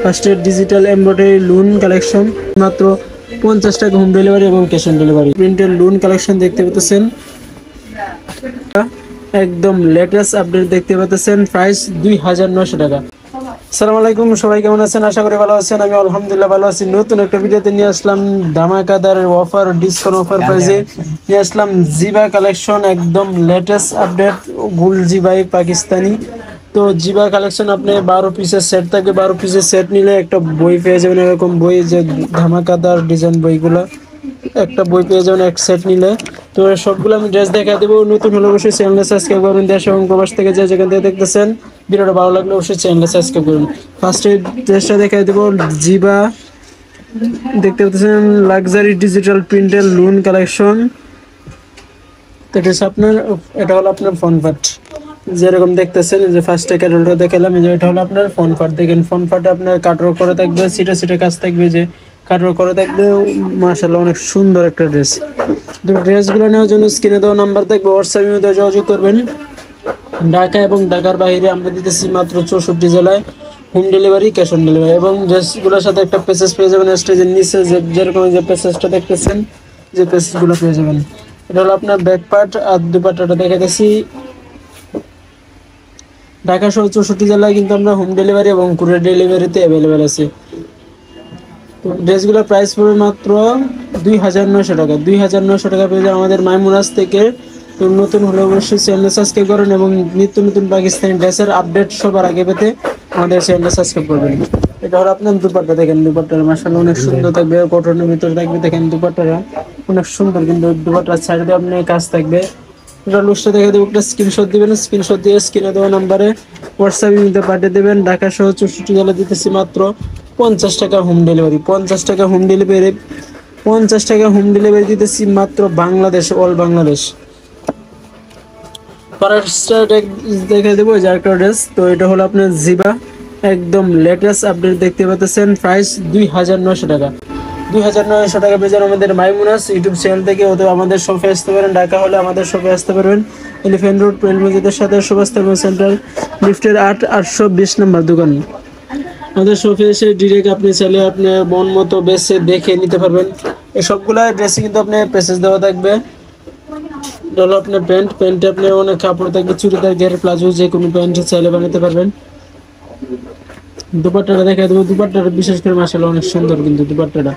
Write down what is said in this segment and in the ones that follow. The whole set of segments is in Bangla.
ফার্স্টে ডিজিটাল এমব্রয়ডারি লুন কালেকশন মাত্র 50 টাকা হোম ডেলিভারি এবং ক্যাশ অন ডেলিভারি। প্রিন্টের লুন কালেকশন দেখতে পাচ্ছেন, একদম লেটেস্ট আপডেট দেখতে পাচ্ছেন, প্রাইস 2900 টাকা। আসসালামু আলাইকুম, সবাই কেমন আছেন? আশা করি ভালো আছেন। আমি আলহামদুলিল্লাহ ভালো আছি। নতুন একটা ভিডিওতে নিয়ে আসলাম ধামাকাদার অফার, ডিসকাউন্ট অফার প্রাইসে নিয়ে আসলাম জিবা কালেকশন, একদম লেটেস্ট আপডেট গুল জিবাই পাকিস্তানি। তো জিবা কালেকশন আপনি 12 পিসের সেট থাকবে, 12 পিসের সেট নিলে একটা বই পেয়ে যাবেন, এরকম বই যে ধামাকাদার ডিজাইন বইগুলো, একটা বই পেয়ে যাবেন এক সেট নিলে। তো সবগুলো আমি ড্রেস দেখা দেবো। নতুন হলে অবশ্যই চ্যানেলে সাবস্ক্রাইব করবেন। দেশ এবং প্রবাস থেকে যে যেখান থেকে দেখতেছেন, ভিডিওটা ভালো লাগলে অবশ্যই চ্যানেলে সাবস্ক্রাইব করুন। ফার্স্টে ড্রেসটা দেখা দেবো, জিবা দেখতে পাচ্ছেন, লাক্সারি ডিজিটাল প্রিন্টের লুন কালেকশন। তো এটা হলো আপনার ফ্রন্ট পার্ট, যেরকম দেখতেছেন যে ফার্স্টে ক্যাটালটা দেখালাম, যে এটা হলো আপনার ফ্রন্ট পার্ট। দেখেন ফ্রন্ট পার্টে আপনার কাটওয়ার্ক করে থাকবে, সিটে সিটে কাজ থাকবে, যে কাটওয়ার্ক করে থাকবে। মাশাআল্লাহ অনেক সুন্দর একটা ড্রেস। তো ড্রেসগুলো নেওয়ার জন্য স্ক্রিনে দেওয়া নাম্বার থাকবে, হোয়াটসঅ্যাপের মধ্যে যোগাযোগ করবেন। ঢাকা এবং ঢাকার বাইরে আমরা দিতেছি মাত্র 64 জেলায় home delivery, cash on delivery. এবং ড্রেসগুলোর সাথে একটা প্যাসেজ পেয়ে যাবেন স্টেজের নিচে, যেরকম যে প্যাসেজটা দেখতেছেন, যে প্যাসেজগুলো পেয়ে যাবেন। এটা হলো আপনার ব্যাক পার্ট। আর দুপাট্টাটা দেখাতেছি, ঢাকা সহ 64 জেলায় কিন্তু আমরা হোম ডেলিভারি এবং কুরিয়ার ডেলিভারিতে অ্যাভেলেবেল আছে। তো ড্রেসগুলোর প্রাইস পড়বে মাত্র 2900 টাকা। 2900 টাকা পেয়ে যাবেন আমাদের মাইমুনাস থেকে। তো নতুন হলে অবশ্যই চ্যানেল সাবস্ক্রাইব করুন এবং নিত্য নতুন পাকিস্তানি ড্রেসের আপডেট সবার আগে পেতে আমাদের চ্যানেল সাবস্ক্রাইব করবেন। এটা হলো আপনার দুপাট্টা। দেখেন দুপাট্টার মাশাআল্লাহ অনেক সুন্দর থাকবে, কটনের ভিতরে থাকবে। দেখেন দুপাট্টাটা অনেক সুন্দর, কিন্তু দুপাট্টার সাইডে আপনার কাজ থাকবে। এটা লুজটা দেখে দেবো, একটা স্ক্রিনশট দিবেন, স্ক্রিনশট দিয়ে স্ক্রিনে দেওয়া নাম্বারে হোয়াটসঅ্যাপে নিতে পাঠিয়ে দেবেন। ঢাকা সহ 64 জেলা দিতেছি মাত্র 50 টাকা হোম ডেলিভারি। 50 টাকা হোম ডেলিভারি, 50 টাকা হোম ডেলিভারি দিতেছি মাত্র বাংলাদেশ, অল বাংলাদেশ। ফার্স্টটা দেখে দেবো যে একটা ড্রেস। তো এটা হলো আপনার জিবা, একদম লেটেস্ট আপডেট দেখতে পাচ্ছেন, প্রাইস 2900 টাকা। 2900 টাকা পেয়ে যান আমাদের মাইমুনাস ইউটিউব চ্যানেল থেকে, অথবা আমাদের শপে আসতে পারেন। ঢাকা হলে আমাদের শপে আসতে পারবেন, এলিফ্যান্ট রোড প্রেল মসজিদের সাথে সুভাষতাম সেন্টার, লিফটের 820 নম্বর দোকান। আমাদের শপে এসে ডিরেক্ট আপনি চাইলে আপনি মন মতো বেছে দেখে নিতে পারবেন। এই সবগুলা ড্রেসে কিন্তু আপনার প্যাসেজ দেওয়া থাকবে। এটা হলো আপনার প্যান্টে আপনার অনেক কাপড় থাকবে, চুড়িদার, ঘের, প্লাজো, যে কোনো প্যান্ট চাইলে বানাতে পারবেন। দুপাট্টাটা দেখা দেবো। দুপাট্টাটা বিশেষ করে মাশাআল্লাহ অনেক সুন্দর, কিন্তু দুপাট্টাটা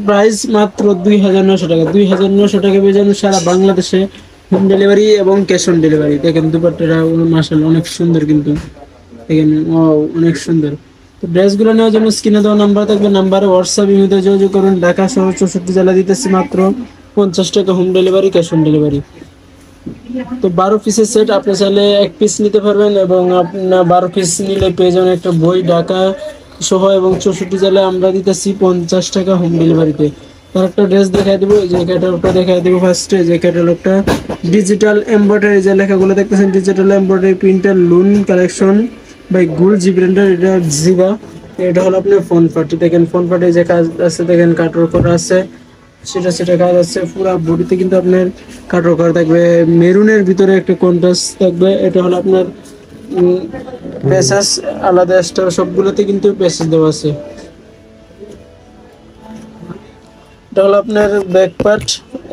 প্রাইস মাত্র 2900 টাকা। 2900 টাকা পেয়ে যাবেন সারা বাংলাদেশে হোম ডেলিভারি এবং ক্যাশ অন ডেলিভারি। দেখেন দুপাট্টাটা মাশাআল্লাহ অনেক সুন্দর, কিন্তু দেখেন অনেক সুন্দর। তো ড্রেসগুলো নেওয়ার জন্য স্ক্রিনে দেওয়া নাম্বার থাকবে, নাম্বারে হোয়াটসঅ্যাপ ইমেতে যোগাযোগ করুন। ঢাকা সহ 64 জেলা দিতেছি মাত্র 50 টাকা home delivery, cash on delivery. তো 12 পিসের সেট আপনি চাইলে এক পিস নিতে পারবেন, এবং আপনার 12 পিস নিলে পেয়ে যাবেন একটা বই। ঢাকা সহ এবং 64 জেলায় আমরা দিতেছি 50 টাকা হোম ডেলিভারিতে। তার একটা ড্রেস দেখাই দেবো, যে ক্যাটালগটা দেখাই দেবো। ফার্স্টে যে ক্যাটালগটা ডিজিটাল এমব্রয়ডারি, যে লেখাগুলো দেখতেছেন digital embroidery printer lawn collection by গুল জি ব্র্যান্ডের, এটা জিবা। এটা হলো আপনার ফ্রন্ট পার্টি। দেখেন ফ্রন্ট পার্টি যে কাজ আছে, দেখেন কাটওয়ার্ক করা আছে, সেটা কাজ আছে। পুরো বডিতে কিন্তু আপনার কাটওয়ার্ক করা থাকবে, মেরুনের ভিতরে একটা কন্ট্রাস্ট থাকবে। এটা হলো আপনার প্যাসেজ আলাদা এক্সট্রা, সবগুলোতে কিন্তু প্যাসেজ দেওয়া আছে। এটা হলো আপনার ব্যাক পার্ট,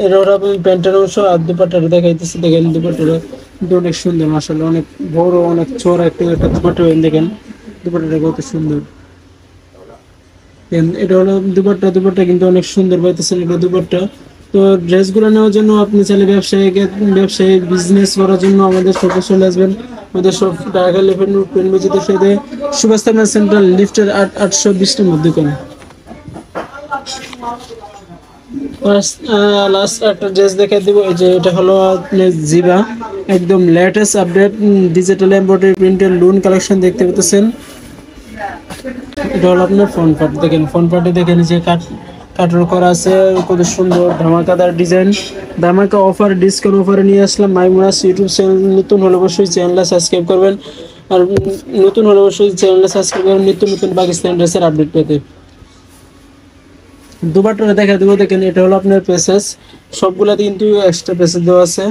এটা হলো আপনার প্যান্টের অংশ। আর দুপাট্টাটা দেখাইতেছি, দেখেন দুপাট্টাটা কিন্তু অনেক সুন্দর মাশাআল্লাহ, অনেক বড়, অনেক চওড়া একটা দুপাট্টা। দেখেন দুপাট্টাটা কত সুন্দর। এটা হলো দুপাট্টা কিন্তু অনেক সুন্দর পাইতেছেন এটা দুপাট্টা। তো ড্রেসগুলো নেওয়ার জন্য আপনি চাইলে ব্যবসায়ী বিজনেস করার জন্য আমাদের শপে চলে আসবেন। আমাদের shop Dhaka elephant road pearl মসজিদের সাথে সুভাষতাম সেন্টার, লিফটের 820 নম্বর দোকান। লাস্ট একটা ড্রেস দেখাই দিব, এই যে এটা হলো আপনার জিবা, একদম লেটেস্ট আপডেট ডিজিটাল এমব্রয়ডারি প্রিন্টের লুন কালেকশন দেখতে পেতেছেন। এটা হলো আপনার ফ্রন্ট পার্ট। দেখেন ফ্রন্ট পার্টে দেখেন যে কাটওয়ার্ক করা আছে, কত সুন্দর ধামাকাদার ডিজাইন। ধামাকা অফার, ডিসকাউন্ট অফারে নিয়ে আসলাম মাইমুনাস ইউটিউব চ্যানেল। নতুন হলে অবশ্যই চ্যানেলটা সাবস্ক্রাইব করবেন, আর নিত্য নতুন পাকিস্তানি ড্রেসের আপডেট পেতে। দুপাট্টাটা দেখা দেবো। দেখেন এটা হলো আপনার প্যাসেজ, সবগুলাতে কিন্তু এক্সট্রা প্যাসেজ দেওয়া আছে।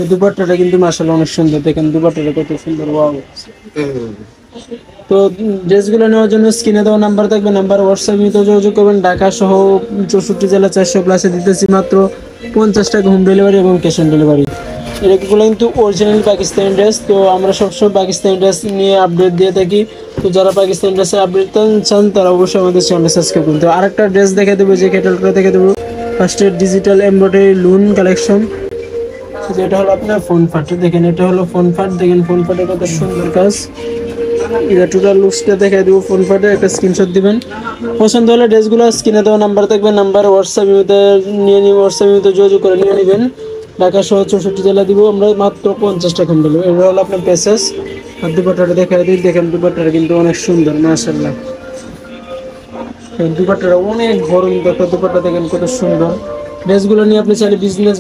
দুপাট্টাটা কিন্তু মাশাআল্লাহ অনেক সুন্দর। দেখেন দুপাট্টাটা কত সুন্দর, ওয়াও। তো ড্রেসগুলো নেওয়ার জন্য স্ক্রিনে দেওয়া নাম্বার থাকবে, নাম্বার হোয়াটসঅ্যাপে যোগাযোগ করবেন। ঢাকা সহ 64 জেলা 400+ দিতেছি মাত্র 50 টাকা হোম ডেলিভারি এবং ক্যাশ অন ডেলিভারি। এগুলো কিন্তু অরিজিনাল পাকিস্তানি ড্রেস। তো আমরা সবসময় পাকিস্তানি ড্রেস নিয়ে আপডেট দিয়ে থাকি। তো যারা পাকিস্তানি ড্রেসের আপডেট চান তারা অবশ্যই আমাদের চ্যানেল সাবস্ক্রাইব করুন। তো আরেকটা ড্রেস দেখে দেবো, যে ক্যাটালগটা দেখে দেবো। ফার্স্টে ডিজিটাল এমব্রয়ডারি লুন কালেকশন, যেটা হলো আপনার ফোন ফাট। দেখেন এটা হলো ফোন ফাট, দেখেন ফোন ফাটের কত সুন্দর কাজ। এটা টোটাল লুকসটা দেখাই দেবো। ফোন ফাটে একটা স্ক্রিনশট দিবেন। পছন্দ হলে ড্রেসগুলো স্ক্রিনে দেওয়া নাম্বার থাকবে, নাম্বার হোয়াটসঅ্যাপ নিয়ে নিয়ে হোয়াটসঅ্যাপে যোগাযোগ করে নিয়ে নেবেন। ঢাকা সহ 64 জেলা দিব আমরা মাত্র 50 টাকা হোম ডেলিভারি। এটা হলো আপনার প্যাসেজ। আর দুপাট্টাটা দেখাই দিই, দেখেন দুপাট্টাটা কিন্তু অনেক সুন্দর মাশাআল্লাহ। দুপাট্টাটা অনেক বড় একটা দুপাট্টা, দেখেন কত সুন্দর। ড্রেসগুলো নিয়ে আপনি চাইলে বিজনেস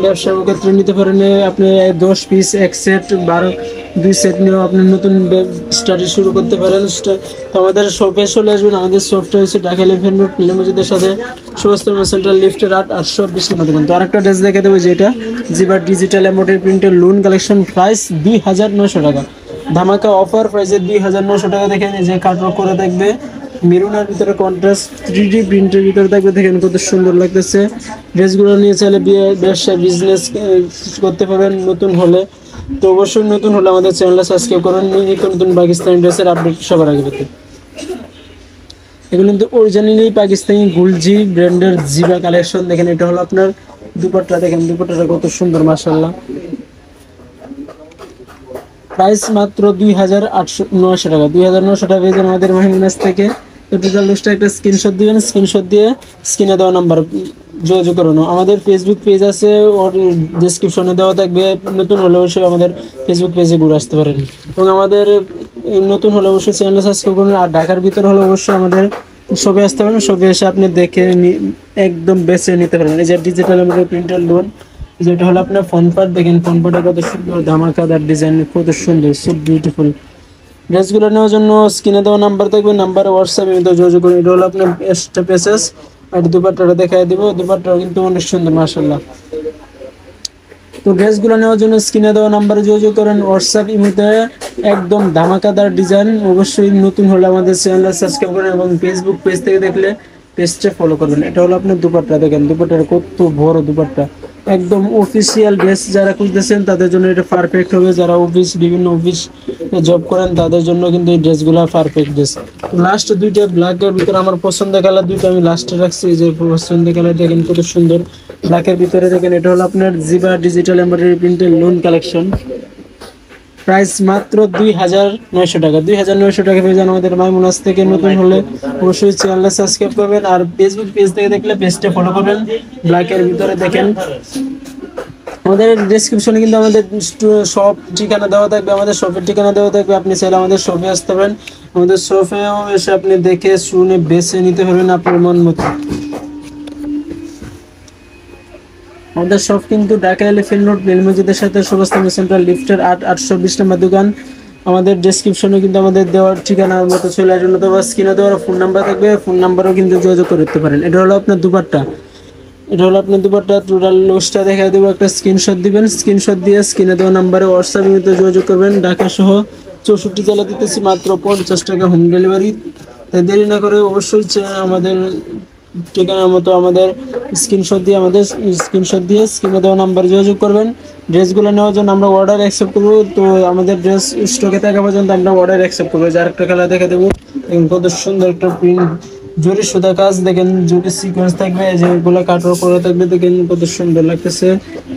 ব্যবসার ক্ষেত্রে নিতে পারেন। আপনি 10 পিস, 1 সেট, 2 সেট নিয়েও আপনি নতুন স্টাডি শুরু করতে পারেন। তো আমাদের শপে চলে আসবেন। আমাদের শপটা হচ্ছে ঢাকা এলিফ্যান্ট রোড মসজিদের সাথে সুভাষ সেন্ট্রাল লিফটের 820 নম্বর দোকান। তো আরেকটা ড্রেস দেখে দেবো, যেটা জিবার ডিজিটাল এমব্রয়ডারি প্রিন্টের লুন কালেকশন, প্রাইস 2900 টাকা। ধামাকা অফার প্রাইসে 2900 টাকা। দেখেন যে কাটওয়ার্ক করে থাকবে, মেরুনের ভিতরে কন্ট্রাস্ট 3D প্রিন্টের ভিতরে থাকবে। দেখেন কত সুন্দর লাগতেছে। ড্রেসগুলো নিয়ে চাইলে ব্যবসা বিজনেস করতে পারবেন নতুন হলে। তো অবশ্যই নতুন হলে আমাদের চ্যানেলটা সাবস্ক্রাইব করুন নিত্য নতুন পাকিস্তানি ড্রেসের আপডেট সবার আগে পেতে। এগুলো কিন্তু অরিজিনালি পাকিস্তানি গুলজি ব্র্যান্ডের জিবা কালেকশন। দেখেন এটা হলো আপনার দুপাট্টা, দেখেন দুপাট্টাটা কত সুন্দর মাশাআল্লাহ। প্রাইস মাত্র 2800 টাকা। 2900 টাকা পেয়েছেন আমাদের মাহিনাস থেকে। তো টোটাল লুকসটা একটা স্ক্রিনশট দিবেন, স্ক্রিনশট দিয়ে স্ক্রিনে দেওয়া নাম্বার যোগাযোগ করুন। আমাদের ফেসবুক পেজ আছে, ওর ডেসক্রিপশনে দেওয়া থাকবে। নতুন হলে অবশ্যই আমাদের ফেসবুক পেজে ঘুরে আসতে পারেন। এবং আমাদের নতুন হলে অবশ্যই চ্যানেল সাবস্ক্রাইব করুন। আর ঢাকার ভিতরে হলে অবশ্যই আমাদের শপে আসতে পারেন। শপে এসে আপনি দেখে একদম বেছে নিতে পারেন। এই যে ডিজিটাল আমাদের প্রিন্টার লোন, যেটা হলো আপনার ফোন পার্ট। দেখেন ফোন পার্টে কত সুন্দর ধামাকাদার ডিজাইন, কত সুন্দর, সো বিউটিফুল। ড্রেসগুলো নেওয়ার জন্য স্ক্রিনে দেওয়া নাম্বার থাকবে, নাম্বারে হোয়াটসঅ্যাপে যোগাযোগ করুন। এটা হলো আপনার এক্সট্রা প্যাসেজ। আর দুপাট্টাটা দেখাই দিব, দুপাট্টাও কিন্তু অনেক সুন্দর মাশাআল্লাহ। তো ড্রেসগুলো নেওয়ার জন্য স্ক্রিনে দেওয়া নাম্বারে যোগাযোগ করেন। হোয়াটসঅ্যাপ ইমোতে একদম ধামাকাদার ডিজাইন। অবশ্যই নতুন হলে আমাদের চ্যানেল সাবস্ক্রাইব করেন এবং ফেসবুক পেজ থেকে দেখলে পেজটা ফলো করবেন। এটা হলো আপনার দুপাট্টা, দেখেন দুপাট্টাটা কত বড় দুপাট্টা। একদম অফিসিয়াল ড্রেস যারা খুঁজতেছেন তাদের জন্য এটা পারফেক্ট হবে। যারা বিভিন্ন অফিস জব করেন তাদের জন্য কিন্তু এই ড্রেসগুলো পারফেক্ট ড্রেস। লাস্ট দুইটা ব্ল্যাকের ভিতরে আমার পছন্দ কালার দুইটা আমি লাস্টে রাখছি। যে পছন্দ কালার দেখেন কত সুন্দর ব্ল্যাকের ভিতরে। দেখেন এটা হলো আপনার জিবা ডিজিটাল এমব্রয়ডারি প্রিন্টের লোন কালেকশন। প্রাইস মাত্র 2900 টাকা। 2900 টাকা পেয়ে যান আমাদের মাইমুনাস থেকে। নতুন হলে অবশ্যই চ্যানেলটা সাবস্ক্রাইব করবেন। আর ফেসবুক পেজ থেকে দেখলে পেজটা ফলো করবেন। ব্ল্যাকের ভিতরে দেখেন আমাদের ডেসক্রিপশনে কিন্তু আমাদের শপ ঠিকানা দেওয়া থাকবে, আমাদের শপের ঠিকানা দেওয়া থাকবে। আপনি চাইলে আমাদের শপে আসতে পারেন। আমাদের শপেও এসে আপনি দেখে শুনে বেছে নিতে পারবেন আপনার মন মতো। আমাদের শপ কিন্তু ঢাকা এলিফ্যান্ট রোড রেল মসজিদের সাথে সুভাষ সেন্ট্রাল লিফটের 820 নম্বর দোকান। আমাদের ডেসক্রিপশনে কিন্তু আমাদের দেওয়ার ঠিকানার মতো চলে আসবেন, অথবা স্ক্রিনে দেওয়ার ফোন নাম্বার থাকবে, ফোন নাম্বারও কিন্তু যোগাযোগ করতে পারেন। এটা হলো আপনার দুপাট্টা, এটা হলো আপনার দুপাট্টা। টোটাল লুকসটা দেখা দেবো, একটা স্ক্রিনশট দিবেন। স্ক্রিনশট দিয়ে স্ক্রিনে দেওয়া নাম্বারে হোয়াটসঅ্যাপে কিন্তু যোগাযোগ করবেন। ঢাকা সহ 64 জেলা দিতেছি মাত্র 50 টাকা হোম ডেলিভারি। তাই দেরি না করে অবশ্যই আমাদের ঠিকানার মতো আমাদের স্ক্রিনশট দিয়ে স্ক্রিনে দেওয়া নাম্বার যোগাযোগ করবেন। ড্রেসগুলো নেওয়ার জন্য আমরা অর্ডার অ্যাকসেপ্ট করবো। তো আমাদের ড্রেস স্টকে থাকা পর্যন্ত আমরা অর্ডার অ্যাকসেপ্ট করবো। যার একটা কালার দেখে দেবো, কত সুন্দর একটা প্রিন্ট, জরি সুতা কাজ, দেখেন জরি সিকোয়েন্স থাকবে, যেগুলো কাটওয়ার্ক করা থাকবে। দেখেন কত সুন্দর লাগতেছে,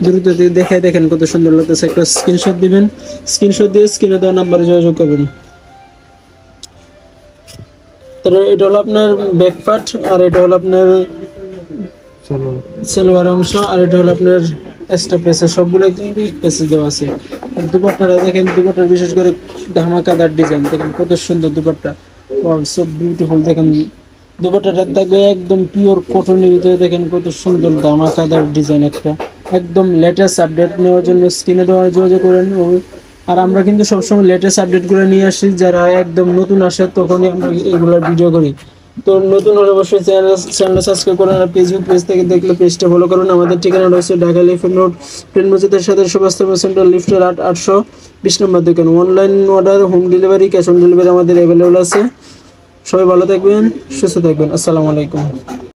দ্রুত দেখে দেখেন কত সুন্দর লাগতেছে। একটা স্ক্রিনশট দিবেন, স্ক্রিনশট দিয়ে স্ক্রিনে দেওয়া নাম্বারে যোগাযোগ করবেন। তাহলে এটা হলো আপনার ব্যাক পার্ট, আর এটা হলো আপনার সালোয়ার অংশ, আর এটা হলো আপনার এক্সট্রা পেসে। সবগুলো কিন্তু পেসে দেওয়া আছে। দুপাট্টাটা দেখেন, দুপাট্টার বিশেষ করে ধামাকাদার ডিজাইন, দেখেন কত সুন্দর দুপাট্টা, সো বিউটিফুল। দেখেন দুপাট্টাটা থাকবে একদম পিওর কটনের ভিতরে, দেখেন কত সুন্দর ধামাকাদার ডিজাইন একটা। একদম লেটেস্ট আপডেট নেওয়ার জন্য স্ক্রিনে দেওয়ার যোগাযোগ করেন। আর আমরা কিন্তু সবসময় লেটেস্ট আপডেটগুলো নিয়ে আসি। যারা একদম নতুন আসে তখনই আমরা এগুলোর ভিডিও করি। তো নতুন হলে অবশ্যই চ্যানেল সাবস্ক্রাইব করুন, আর ফেসবুক পেজ থেকে দেখলে পেজটা ফলো করুন। আমাদের ঠিকানা রয়েছে ঢাকা এলিফ্যান্ট রোড, ট্রেন মসজিদের সাথে সুভাষচন্দ্র সেন্টার, লিফটের 820 নম্বর দোকান। Online order, home delivery, cash on delivery আমাদের অ্যাভেলেবল আছে। সবাই ভালো থাকবেন, সুস্থ থাকবেন। আসসালামু আলাইকুম।